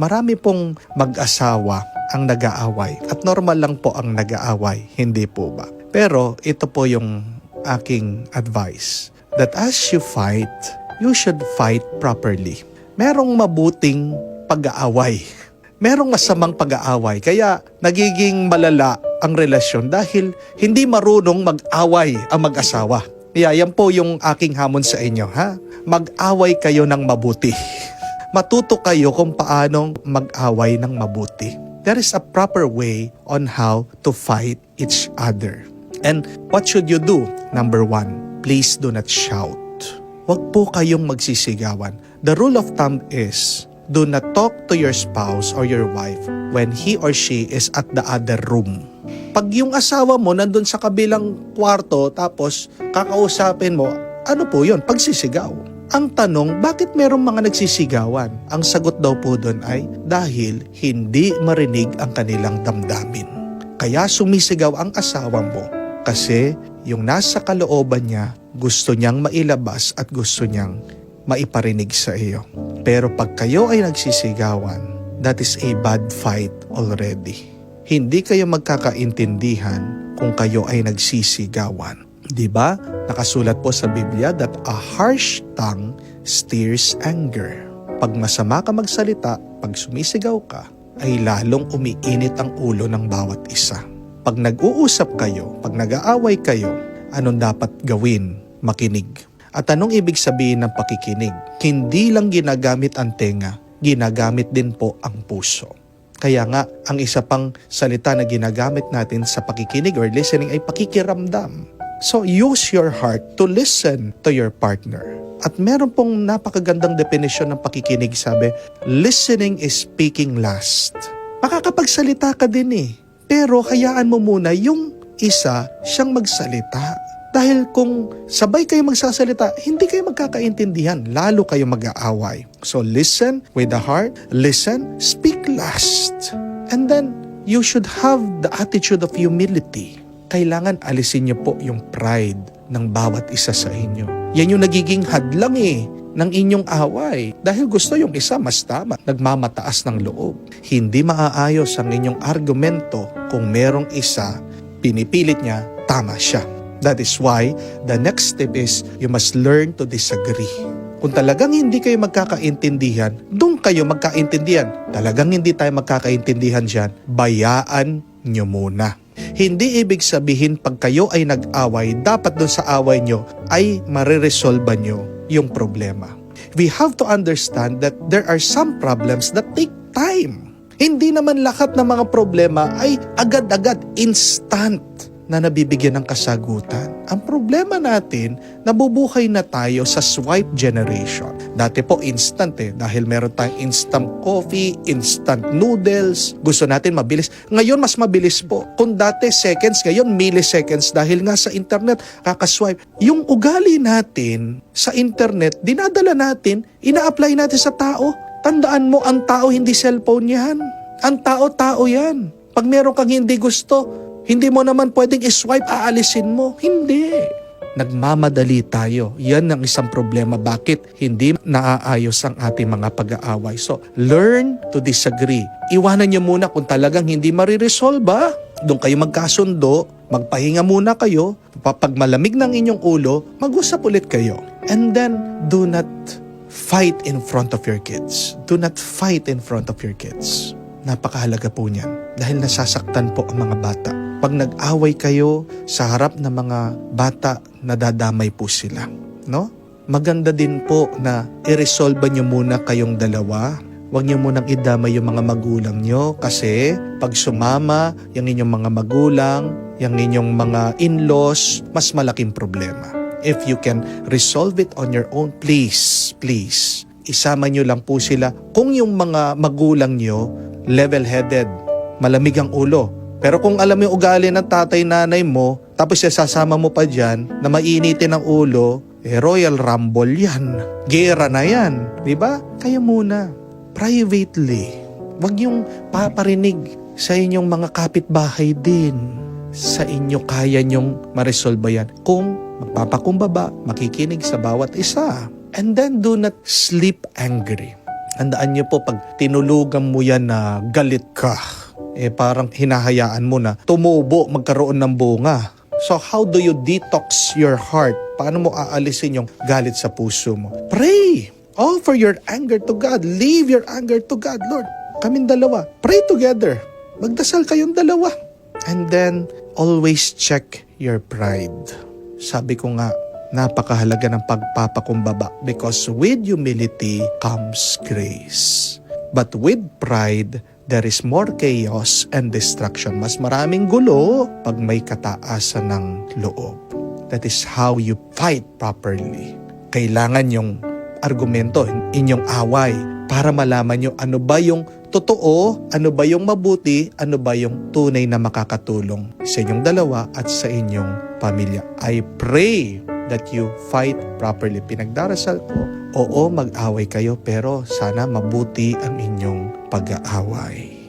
Marami pong mag-asawa ang nag-aaway at normal lang po ang nag-aaway, hindi po ba? Pero ito po yung aking advice, that as you fight, you should fight properly. Merong mabuting pag-aaway, merong masamang pag-aaway, kaya nagiging malala ang relasyon dahil hindi marunong mag-away ang mag-asawa. Kaya yan po yung aking hamon sa inyo, ha? Mag-away kayo ng mabuti. Matuto kayo kung paanong mag-away ng mabuti. There is a proper way on how to fight each other. And what should you do? Number 1, please do not shout. Huwag po kayong magsisigawan. The rule of thumb is, do not talk to your spouse or your wife when he or she is at the other room. Pag yung asawa mo nandun sa kabilang kwarto tapos kakausapin mo, ano po yun? Pagsisigaw. Ang tanong, bakit merong mga nagsisigawan? Ang sagot daw po doon ay dahil hindi marinig ang kanilang damdamin. Kaya sumisigaw ang asawa mo kasi yung nasa kalooban niya gusto niyang mailabas at gusto niyang maiparinig sa iyo. Pero pag kayo ay nagsisigawan, that is a bad fight already. Hindi kayo magkakaintindihan kung kayo ay nagsisigawan. Diba? Nakasulat po sa Biblia that a harsh tongue stirs anger. Pag masama ka magsalita, pag sumisigaw ka, ay lalong umiinit ang ulo ng bawat isa. Pag nag-uusap kayo, pag nag-aaway kayo, anong dapat gawin? Makinig. At anong ibig sabihin ng pakikinig? Hindi lang ginagamit ang tenga, ginagamit din po ang puso. Kaya nga, ang isa pang salita na ginagamit natin sa pakikinig or listening ay pakikiramdam. So, use your heart to listen to your partner. At meron pong napakagandang definisyon ng pakikinig, sabi, listening is speaking last. Makakapagsalita ka din eh. Pero hayaan mo muna yung isa siyang magsalita. Dahil kung sabay kayo magsasalita, hindi kayo magkakaintindihan, lalo kayo mag-aaway. So, listen with the heart, listen, speak last. And then, you should have the attitude of humility. Kailangan alisin niyo po yung pride ng bawat isa sa inyo. Yan yung nagiging hadlang ng inyong away. Dahil gusto yung isa mas tama, nagmamataas ng loob. Hindi maaayos ang inyong argumento kung merong isa, pinipilit niya, tama siya. That is why the next step is you must learn to disagree. Kung talagang hindi kayo magkakaintindihan, doon kayo magkaintindihan. Talagang hindi tayo magkakaintindihan dyan, bayaan nyo muna. Hindi ibig sabihin pag kayo ay nag-away, dapat doon sa away nyo ay mariresolba nyo yung problema. We have to understand that there are some problems that take time. Hindi naman lahat ng mga problema ay agad-agad, instant na nabibigyan ng kasagutan. Ang problema natin, nabubuhay na tayo sa swipe generation. Dati po instant dahil meron tayong instant coffee, instant noodles, gusto natin mabilis. Ngayon mas mabilis po. Kung dati seconds, ngayon milliseconds dahil nga sa internet, kakaswipe. Yung ugali natin sa internet, dinadala natin, ina-apply natin sa tao. Tandaan mo, ang tao hindi cellphone yan. Ang tao yan. Pag meron kang hindi gusto, hindi mo naman pwedeng i-swipe, aalisin mo. Hindi. Nagmamadali tayo. Yan ang isang problema. Bakit hindi naaayos ang ating mga pag-aaway? So, learn to disagree. Iwanan niyo muna kung talagang hindi mariresolve. Doon kayo magkasundo, magpahinga muna kayo. Pag malamig ng inyong ulo, mag-usap ulit kayo. And then, do not fight in front of your kids. Do not fight in front of your kids. Napakahalaga po niyan dahil nasasaktan po ang mga bata. Pag nag-away kayo sa harap ng mga bata, nadadamay po sila. No? Maganda din po na i-resolve nyo muna kayong dalawa. Huwag nyo munang idamay yung mga magulang nyo kasi pag sumama yung inyong mga magulang, yung inyong mga in-laws, mas malaking problema. If you can resolve it on your own, please, isama nyo lang po sila. Kung yung mga magulang nyo, level-headed, malamig ang ulo. Pero kung alam mo yung ugali ng tatay-nanay mo, tapos sasama mo pa dyan na mainitin ang ulo, Royal Rumble yan. Gera na yan. Diba? Kaya muna, privately. Huwag yung paparinig sa inyong mga kapitbahay din. Sa inyo kaya nyong maresolba yan. Kung magpapakumbaba, makikinig sa bawat isa. And then do not sleep angry. Handaan niyo po, pag tinulugan mo yan na galit ka, parang hinahayaan mo na tumubo, magkaroon ng bunga. So how do you detox your heart? Paano mo aalisin yung galit sa puso mo? Pray! Offer your anger to God. Leave your anger to God. Lord, kaming dalawa, pray together. Magdasal kayong dalawa. And then, always check your pride. Sabi ko nga, napakahalaga ng pagpapakumbaba because with humility comes grace. But with pride, there is more chaos and destruction. Mas maraming gulo pag may kataasan ng loob. That is how you fight properly. Kailangan yung argumento, inyong away, para malaman nyo ano ba yung totoo, ano ba yung mabuti, ano ba yung tunay na makakatulong sa inyong dalawa at sa inyong pamilya. I pray that you fight properly. Pinagdarasal ko, oo, mag-away kayo, pero sana mabuti ang inyong pag-aaway.